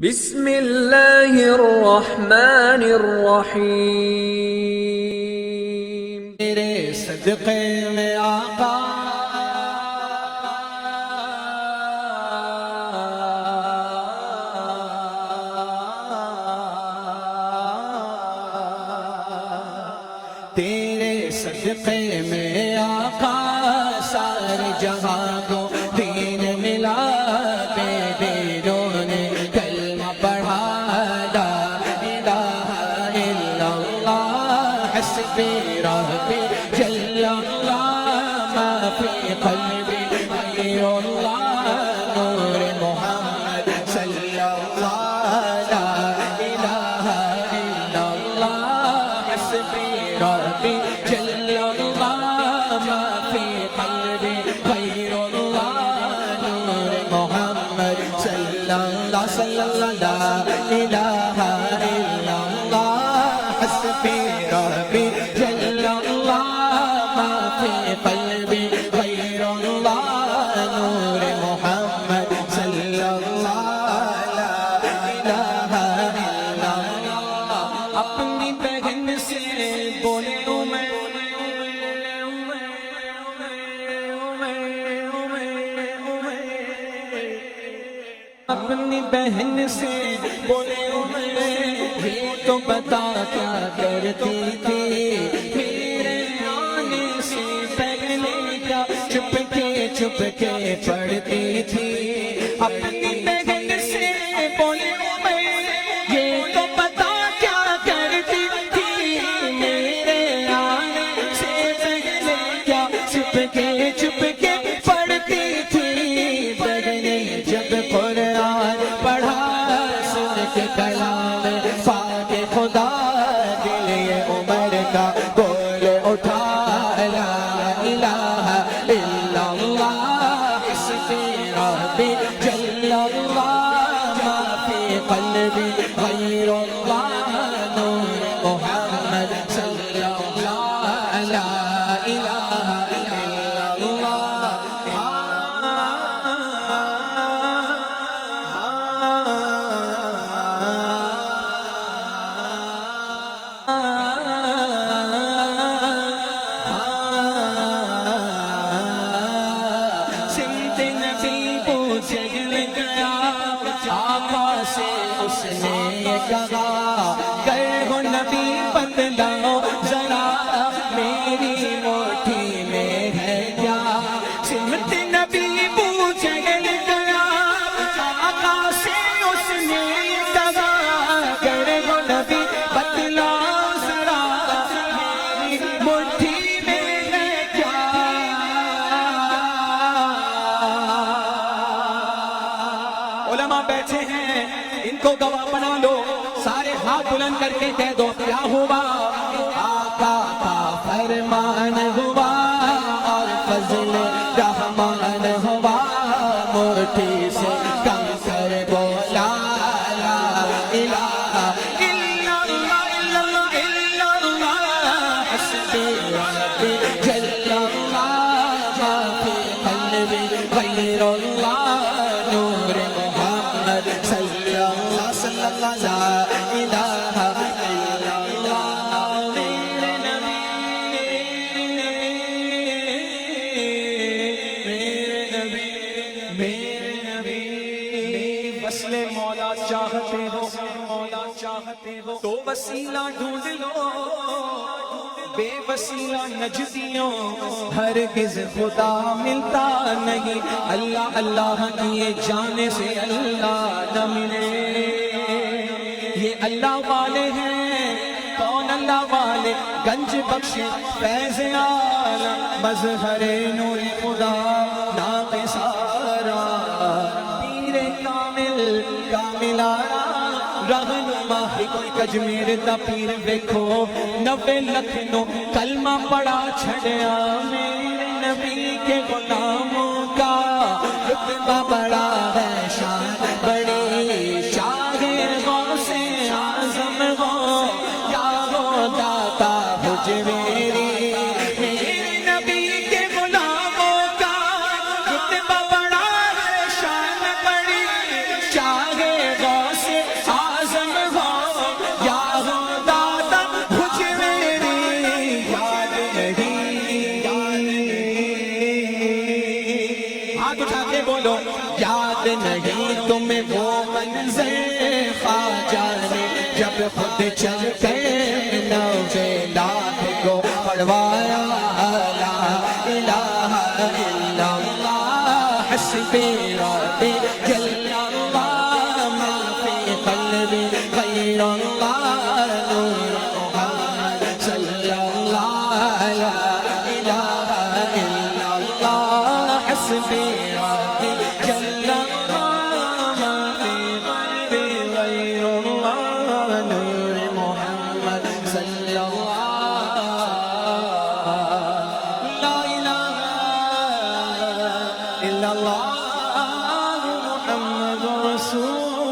بسم اللہ الرحمن الرحیم۔ تیرے صدقے میں آقا تیرے صدقے میں آقا سارے جہاں کو دین ملا، بے دینوں نے کلمہ پڑھا، لا الہ الا اللہ حسبی ربی جل اللہ، ما فی قلبی غیر اللہ، نور محمد صلی اللہ، لا الہ الا اللہ حسبی ربی جل اللہ، ما فی قلبی غیر اللہ، نور محمد صلی اللہ صلی اللہ، لا الہ الا اللہ حسبی ربی جل اللہ، ما فی قلبی غیر اللہ، نور محمد صلی اللہ، لا الہ الا اللہ۔ اپنی بہن سے بولے اپنی بہن سے بولے یہ تو بتا کیا کرتی تھی، میرے آنے سے پہلے کیا چپ کے پڑھتی تھی۔ اپنی بہن سے بولے یہ تو بتا کیا کرتی تھی، میرے آنے سے پہلے کیا چپ کے پڑھتی تھی۔ بہنیں جب قرآن پڑھا سن کے کلام پاک خدا، دل یہ عمر کا بول اٹھا، لا الہ الا اللہ حسبی ربی جل اللہ، ما فی قلبی غیر اللہ، نور محمد صلی اللہ، لا الہ الا اللہ۔ سمت نبی پوچھے گیا، آقا سے اس نے یہ کہا، گر ہو نبی بتلاؤ ذرا میری مٹھی میں ہے کیا۔ سمت نبی پوچھے گیا، آقا سے اس نے یہ کہا، گر ہو نبی بتلاؤ ذرا میری مٹھی میں ہے کیا۔ علماء بیٹھے ہیں، ان کو گواہ بنا لو، سارے ہاتھ بلند کر کے کہہ دو کیا ہوا۔ آقا کا فرمان ہوا اور فضل رحمان ہوا، مٹھی سے کم کر بولا، لا الہ الا اللہ الا اللہ الا اللہ حسبی ربی جل اللہ، ما فی قلبی غیر اللہ، نور محمد صلی اللہ صلی اللہ، لا الہ الا اللہ۔ میرے نبی میرے نبی وصل مولا چاہتے ہو تو وسیلہ ڈھونڈ لو، بے وسیلہ نجدیوں ہرگز خدا ملتا نہیں، اللہ اللہ کیے جانے سے اللہ نہ ملے۔ یہ اللہ والے ہیں، کون اللہ والے؟ گنج بخش فیض عالم، مظہر نور خدا ناقص آرا، پیر کامل کاملارا، رہنما ہی کوئی کجمیر دا پیر ویکھو، 90 لکھ نو کلمہ پڑا چھڑیا، میرے نبی کے غلاموں کا رتبہ بڑا ہے، شان بڑی، چاہے غوث اعظم ہو یا ہو داتا حجویری، میرے نبی کے غلاموں کا رتبہ بڑا ہے، شان بڑی، چاہے غوث منظر خواجہ نے جب خود چل کے نوے لاکھ کو پڑھوایا لا الہ الا اللہ حسبی ربی جل اللہ ما فی قلبی غیر اللہ نور محمد صلی اللہ لا الہ الا اللہ حسبی ربی جل اللہ ما فی قلبی غیر اللہ نور محمد صلی اللہ لا الہ الا اللہ محمد رسول